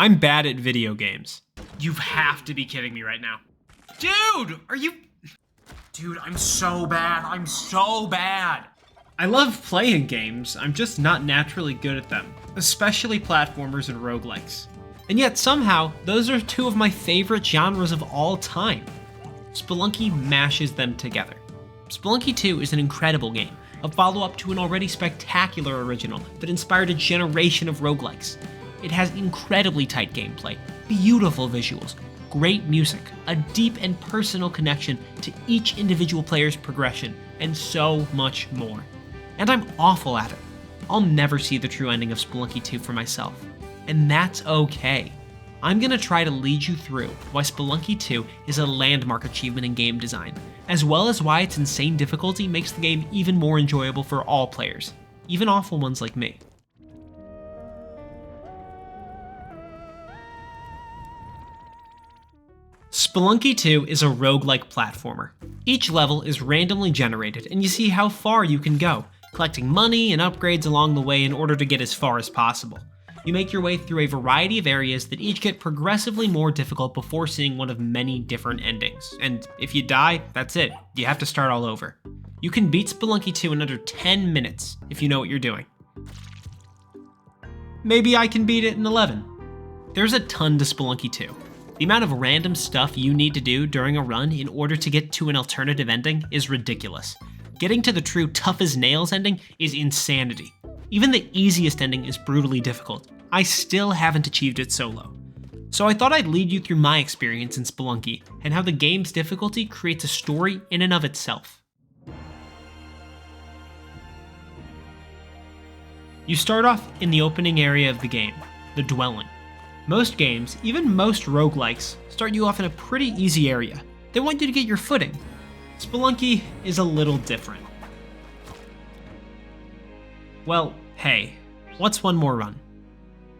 I'm bad at video games. You have to be kidding me right now. Dude, are you... Dude, I'm so bad. I'm so bad. I love playing games. I'm just not naturally good at them, especially platformers and roguelikes. And yet somehow, those are two of my favorite genres of all time. Spelunky mashes them together. Spelunky 2 is an incredible game, a follow-up to an already spectacular original that inspired a generation of roguelikes. It has incredibly tight gameplay, beautiful visuals, great music, a deep and personal connection to each individual player's progression, and so much more. And I'm awful at it. I'll never see the true ending of Spelunky 2 for myself. And that's okay. I'm gonna try to lead you through why Spelunky 2 is a landmark achievement in game design, as well as why its insane difficulty makes the game even more enjoyable for all players, even awful ones like me. Spelunky 2 is a roguelike platformer. Each level is randomly generated, and you see how far you can go, collecting money and upgrades along the way in order to get as far as possible. You make your way through a variety of areas that each get progressively more difficult before seeing one of many different endings. And if you die, that's it. You have to start all over. You can beat Spelunky 2 in under 10 minutes if you know what you're doing. Maybe I can beat it in 11. There's a ton to Spelunky 2. The amount of random stuff you need to do during a run in order to get to an alternative ending is ridiculous. Getting to the true tough as nails ending is insanity. Even the easiest ending is brutally difficult. I still haven't achieved it solo. So I thought I'd lead you through my experience in Spelunky and how the game's difficulty creates a story in and of itself. You start off in the opening area of the game, the dwelling. Most games, even most roguelikes, start you off in a pretty easy area. They want you to get your footing. Spelunky is a little different. Well, hey, what's one more run?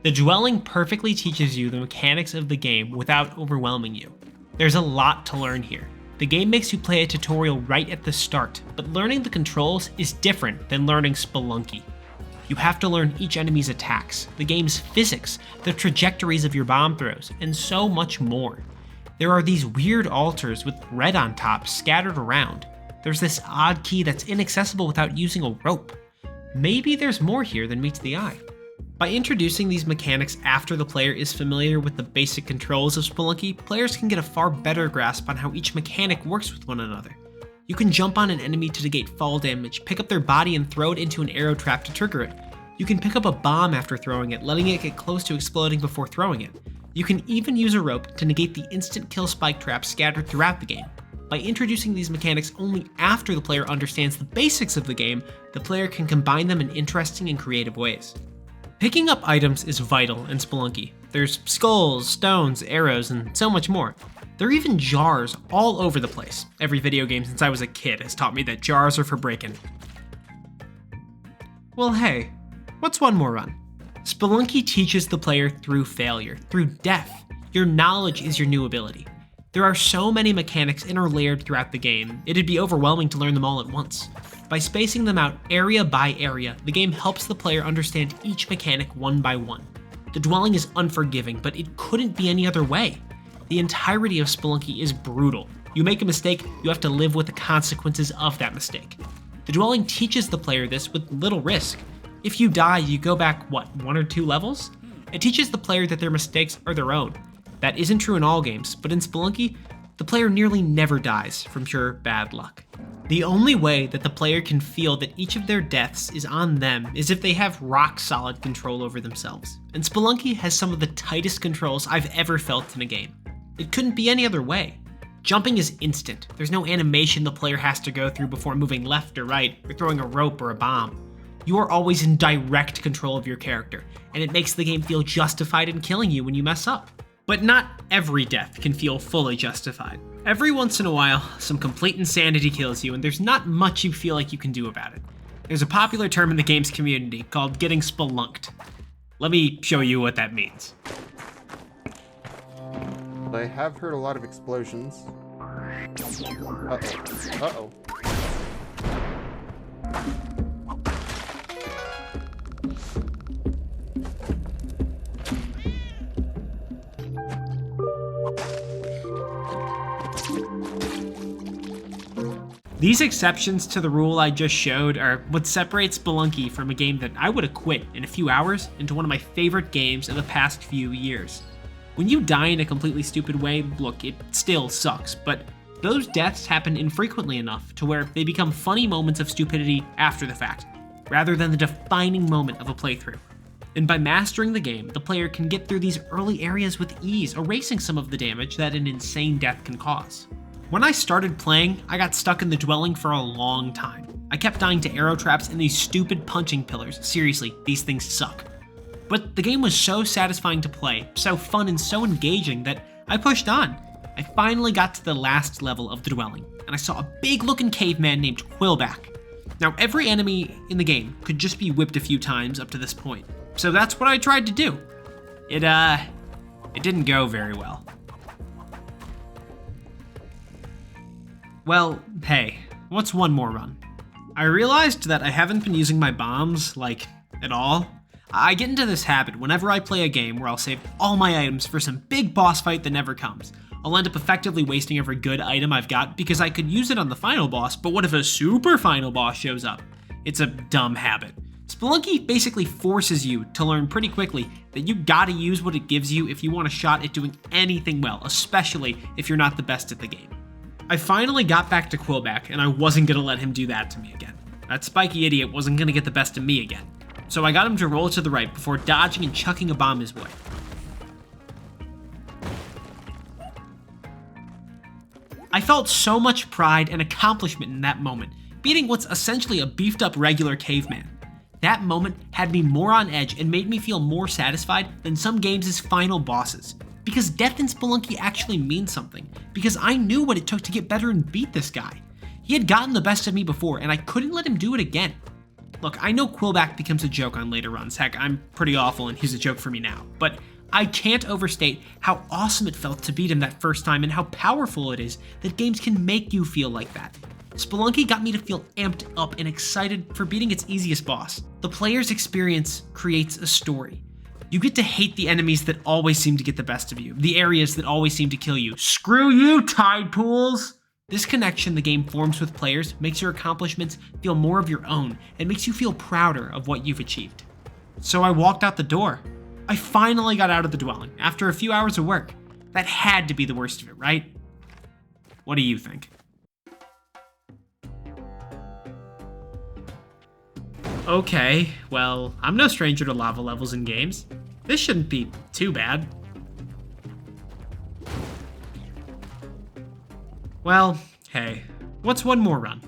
The dwelling perfectly teaches you the mechanics of the game without overwhelming you. There's a lot to learn here. The game makes you play a tutorial right at the start, but learning the controls is different than learning Spelunky. You have to learn each enemy's attacks, the game's physics, the trajectories of your bomb throws, and so much more. There are these weird altars with red on top scattered around. There's this odd key that's inaccessible without using a rope. Maybe there's more here than meets the eye. By introducing these mechanics after the player is familiar with the basic controls of Spelunky, players can get a far better grasp on how each mechanic works with one another. You can jump on an enemy to negate fall damage, pick up their body and throw it into an arrow trap to trigger it. You can pick up a bomb after throwing it, letting it get close to exploding before throwing it. You can even use a rope to negate the instant kill spike traps scattered throughout the game. By introducing these mechanics only after the player understands the basics of the game, the player can combine them in interesting and creative ways. Picking up items is vital in Spelunky. There's skulls, stones, arrows, and so much more. There are even jars all over the place. Every video game since I was a kid has taught me that jars are for breaking. Well, hey, what's one more run? Spelunky teaches the player through failure, through death. Your knowledge is your new ability. There are so many mechanics interlayered throughout the game, it'd be overwhelming to learn them all at once. By spacing them out area by area, the game helps the player understand each mechanic one by one. The dwelling is unforgiving, but it couldn't be any other way. The entirety of Spelunky is brutal. You make a mistake, you have to live with the consequences of that mistake. The dwelling teaches the player this with little risk. If you die, you go back, 1 or 2 levels? It teaches the player that their mistakes are their own. That isn't true in all games, but in Spelunky, the player nearly never dies from pure bad luck. The only way that the player can feel that each of their deaths is on them is if they have rock-solid control over themselves. And Spelunky has some of the tightest controls I've ever felt in a game. It couldn't be any other way. Jumping is instant. There's no animation the player has to go through before moving left or right, or throwing a rope or a bomb. You are always in direct control of your character, and it makes the game feel justified in killing you when you mess up. But not every death can feel fully justified. Every once in a while, some complete insanity kills you, and there's not much you feel like you can do about it. There's a popular term in the game's community called getting spelunked. Let me show you what that means. I have heard a lot of explosions. Uh-oh. Uh-oh. These exceptions to the rule I just showed are what separates Spelunky from a game that I would have quit in a few hours into one of my favorite games of the past few years. When you die in a completely stupid way, look, it still sucks, but those deaths happen infrequently enough to where they become funny moments of stupidity after the fact, rather than the defining moment of a playthrough. And by mastering the game, the player can get through these early areas with ease, erasing some of the damage that an insane death can cause. When I started playing, I got stuck in the dwelling for a long time. I kept dying to arrow traps and these stupid punching pillars. Seriously, these things suck. But the game was so satisfying to play, so fun and so engaging that I pushed on. I finally got to the last level of the dwelling, and I saw a big looking caveman named Quillback. Now every enemy in the game could just be whipped a few times up to this point, so that's what I tried to do. It didn't go very well. Well, hey, what's one more run? I realized that I haven't been using my bombs, like, at all. I get into this habit whenever I play a game where I'll save all my items for some big boss fight that never comes. I'll end up effectively wasting every good item I've got because I could use it on the final boss, but what if a super final boss shows up? It's a dumb habit. Spelunky basically forces you to learn pretty quickly that you gotta use what it gives you if you want a shot at doing anything well, especially if you're not the best at the game. I finally got back to Quillback, and I wasn't gonna let him do that to me again. That spiky idiot wasn't gonna get the best of me again. So I got him to roll to the right before dodging and chucking a bomb his way. I felt so much pride and accomplishment in that moment, beating what's essentially a beefed up regular caveman. That moment had me more on edge and made me feel more satisfied than some games' final bosses. Because death in Spelunky actually means something, because I knew what it took to get better and beat this guy. He had gotten the best of me before, and I couldn't let him do it again. Look, I know Quillback becomes a joke on later runs, heck, I'm pretty awful and he's a joke for me now, but I can't overstate how awesome it felt to beat him that first time and how powerful it is that games can make you feel like that. Spelunky got me to feel amped up and excited for beating its easiest boss. The player's experience creates a story. You get to hate the enemies that always seem to get the best of you, the areas that always seem to kill you. Screw you, tide pools! This connection the game forms with players makes your accomplishments feel more of your own and makes you feel prouder of what you've achieved. So I walked out the door. I finally got out of the dwelling after a few hours of work. That had to be the worst of it, right? What do you think? Okay, well, I'm no stranger to lava levels in games. This shouldn't be too bad. Well, hey, what's one more run?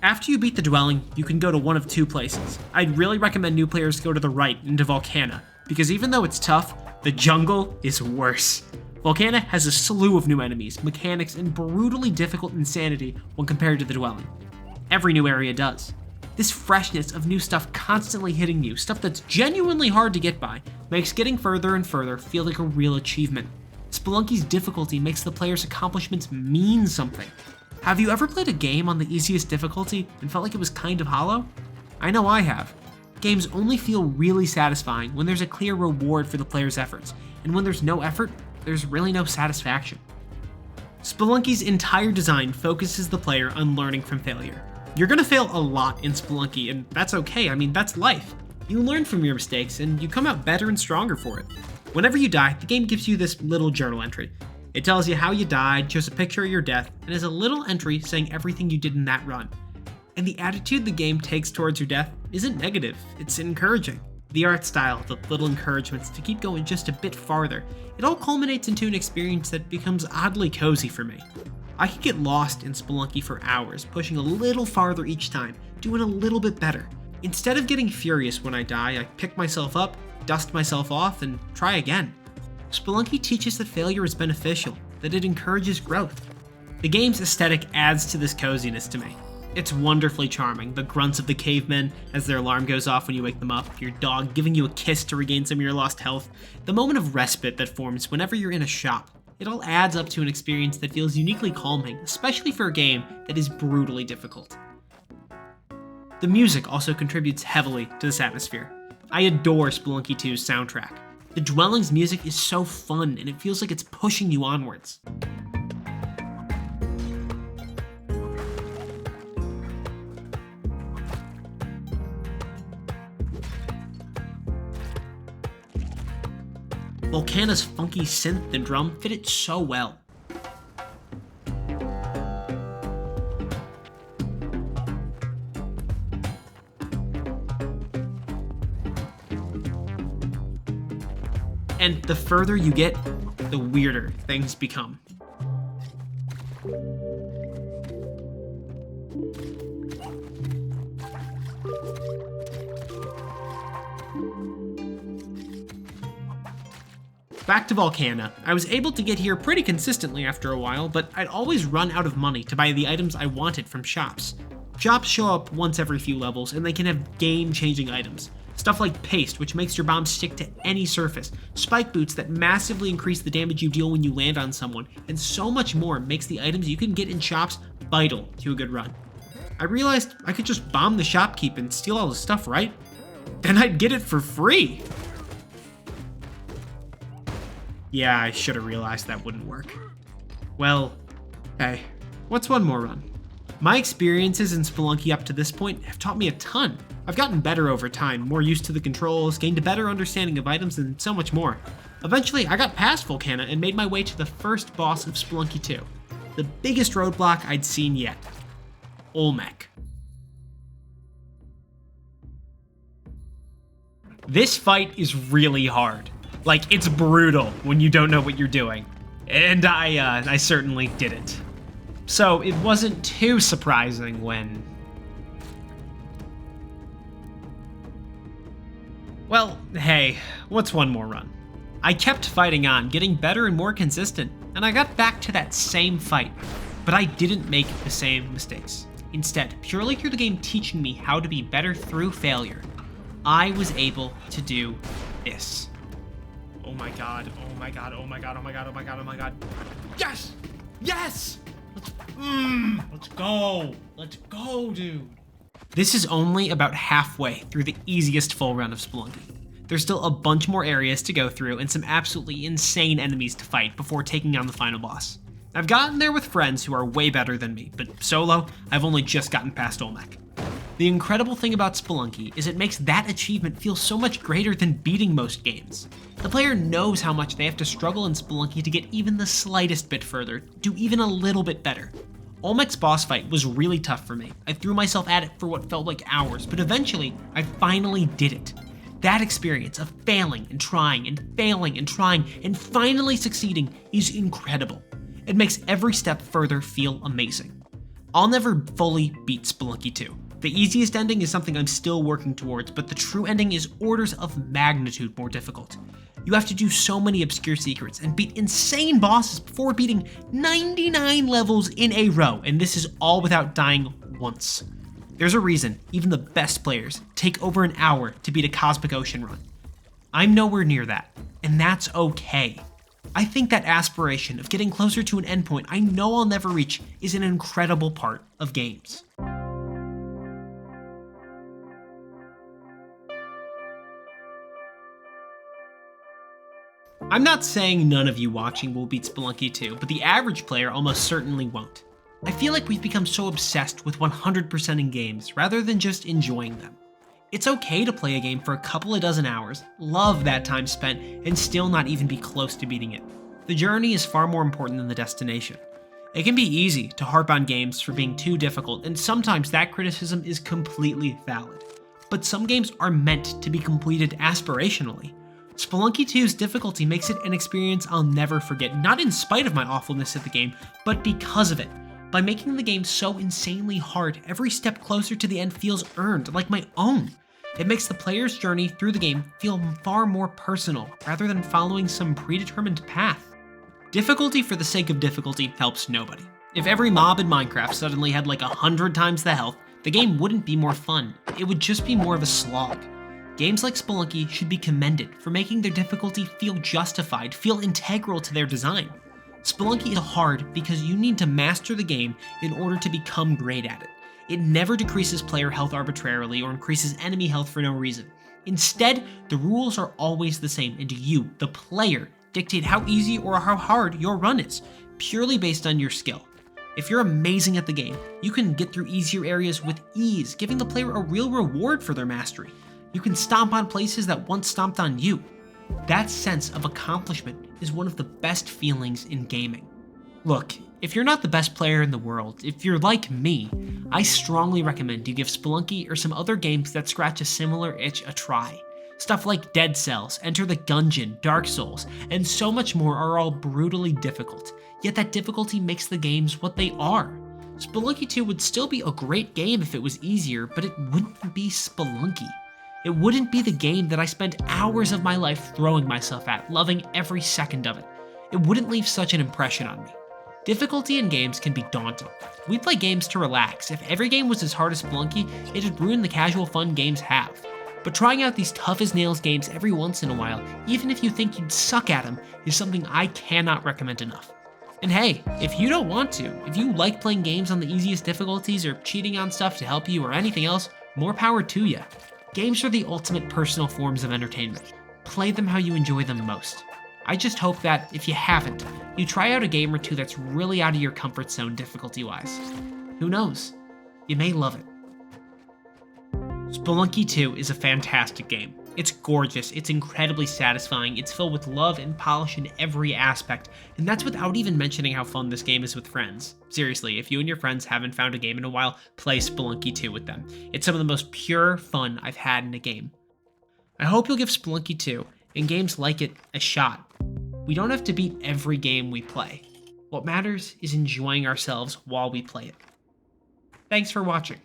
After you beat the dwelling, you can go to one of two places. I'd really recommend new players go to the right into Volcana, because even though it's tough, the jungle is worse. Volcana has a slew of new enemies, mechanics, and brutally difficult insanity when compared to the dwelling. Every new area does. This freshness of new stuff constantly hitting you, stuff that's genuinely hard to get by, makes getting further and further feel like a real achievement. Spelunky's difficulty makes the player's accomplishments mean something. Have you ever played a game on the easiest difficulty and felt like it was kind of hollow? I know I have. Games only feel really satisfying when there's a clear reward for the player's efforts, and when there's no effort, there's really no satisfaction. Spelunky's entire design focuses the player on learning from failure. You're gonna fail a lot in Spelunky, and that's okay, I mean, that's life. You learn from your mistakes, and you come out better and stronger for it. Whenever you die, the game gives you this little journal entry. It tells you how you died, shows a picture of your death, and has a little entry saying everything you did in that run. And the attitude the game takes towards your death isn't negative, it's encouraging. The art style, the little encouragements to keep going just a bit farther, it all culminates into an experience that becomes oddly cozy for me. I could get lost in Spelunky for hours, pushing a little farther each time, doing a little bit better. Instead of getting furious when I die, I pick myself up, dust myself off, and try again. Spelunky teaches that failure is beneficial, that it encourages growth. The game's aesthetic adds to this coziness to me. It's wonderfully charming, the grunts of the cavemen as their alarm goes off when you wake them up, your dog giving you a kiss to regain some of your lost health, the moment of respite that forms whenever you're in a shop. It all adds up to an experience that feels uniquely calming, especially for a game that is brutally difficult. The music also contributes heavily to this atmosphere. I adore Spelunky 2's soundtrack. The Dwelling's music is so fun, and it feels like it's pushing you onwards. Volcana's funky synth and drum fit it so well. And the further you get, the weirder things become. Back to Volcana. I was able to get here pretty consistently after a while, but I'd always run out of money to buy the items I wanted from shops. Shops show up once every few levels, and they can have game-changing items. Stuff like paste, which makes your bomb stick to any surface, spike boots that massively increase the damage you deal when you land on someone, and so much more makes the items you can get in shops vital to a good run. I realized I could just bomb the shopkeep and steal all the stuff, right? Then I'd get it for free! Yeah, I should have realized that wouldn't work. Well, hey, what's one more run? My experiences in Spelunky up to this point have taught me a ton. I've gotten better over time, more used to the controls, gained a better understanding of items, and so much more. Eventually, I got past Volcana and made my way to the first boss of Spelunky 2. The biggest roadblock I'd seen yet. Olmec. This fight is really hard. Like, it's brutal when you don't know what you're doing. And I certainly didn't. So it wasn't too surprising when... Well, hey, what's one more run? I kept fighting on, getting better and more consistent, and I got back to that same fight. But I didn't make the same mistakes. Instead, purely through the game teaching me how to be better through failure, I was able to do this. Oh my god, oh my god, oh my god, oh my god, oh my god, oh my god. Yes! Yes! Let's go! Let's go, dude! This is only about halfway through the easiest full run of Spelunky. There's still a bunch more areas to go through and some absolutely insane enemies to fight before taking on the final boss. I've gotten there with friends who are way better than me, but solo, I've only just gotten past Olmec. The incredible thing about Spelunky is it makes that achievement feel so much greater than beating most games. The player knows how much they have to struggle in Spelunky to get even the slightest bit further, do even a little bit better. Olmec's boss fight was really tough for me. I threw myself at it for what felt like hours, but eventually, I finally did it. That experience of failing and trying and failing and trying and finally succeeding is incredible. It makes every step further feel amazing. I'll never fully beat Spelunky 2. The easiest ending is something I'm still working towards, but the true ending is orders of magnitude more difficult. You have to do so many obscure secrets and beat insane bosses before beating 99 levels in a row, and this is all without dying once. There's a reason even the best players take over an hour to beat a Cosmic Ocean run. I'm nowhere near that, and that's okay. I think that aspiration of getting closer to an endpoint I know I'll never reach is an incredible part of games. I'm not saying none of you watching will beat Spelunky 2, but the average player almost certainly won't. I feel like we've become so obsessed with 100%ing games rather than just enjoying them. It's okay to play a game for a couple of dozen hours, love that time spent, and still not even be close to beating it. The journey is far more important than the destination. It can be easy to harp on games for being too difficult, and sometimes that criticism is completely valid. But some games are meant to be completed aspirationally. Spelunky 2's difficulty makes it an experience I'll never forget, not in spite of my awfulness at the game, but because of it. By making the game so insanely hard, every step closer to the end feels earned, like my own. It makes the player's journey through the game feel far more personal, rather than following some predetermined path. Difficulty for the sake of difficulty helps nobody. If every mob in Minecraft suddenly had like 100 times the health, the game wouldn't be more fun, it would just be more of a slog. Games like Spelunky should be commended for making their difficulty feel justified, feel integral to their design. Spelunky is hard because you need to master the game in order to become great at it. It never decreases player health arbitrarily or increases enemy health for no reason. Instead, the rules are always the same, and you, the player, dictate how easy or how hard your run is, purely based on your skill. If you're amazing at the game, you can get through easier areas with ease, giving the player a real reward for their mastery. You can stomp on places that once stomped on you. That sense of accomplishment is one of the best feelings in gaming. Look, if you're not the best player in the world, if you're like me, I strongly recommend you give Spelunky or some other games that scratch a similar itch a try. Stuff like Dead Cells, Enter the Gungeon, Dark Souls, and so much more are all brutally difficult, yet that difficulty makes the games what they are. Spelunky 2 would still be a great game if it was easier, but it wouldn't be Spelunky. It wouldn't be the game that I spent hours of my life throwing myself at, loving every second of it. It wouldn't leave such an impression on me. Difficulty in games can be daunting. We play games to relax. If every game was as hard as Spelunky, it'd ruin the casual fun games have. But trying out these tough-as-nails games every once in a while, even if you think you'd suck at them, is something I cannot recommend enough. And hey, if you don't want to, if you like playing games on the easiest difficulties or cheating on stuff to help you or anything else, more power to you. Games are the ultimate personal forms of entertainment. Play them how you enjoy them most. I just hope that, if you haven't, you try out a game or two that's really out of your comfort zone difficulty-wise. Who knows? You may love it. Spelunky 2 is a fantastic game. It's gorgeous, it's incredibly satisfying, it's filled with love and polish in every aspect, and that's without even mentioning how fun this game is with friends. Seriously, if you and your friends haven't found a game in a while, play Spelunky 2 with them. It's some of the most pure fun I've had in a game. I hope you'll give Spelunky 2, and games like it, a shot. We don't have to beat every game we play. What matters is enjoying ourselves while we play it. Thanks for watching.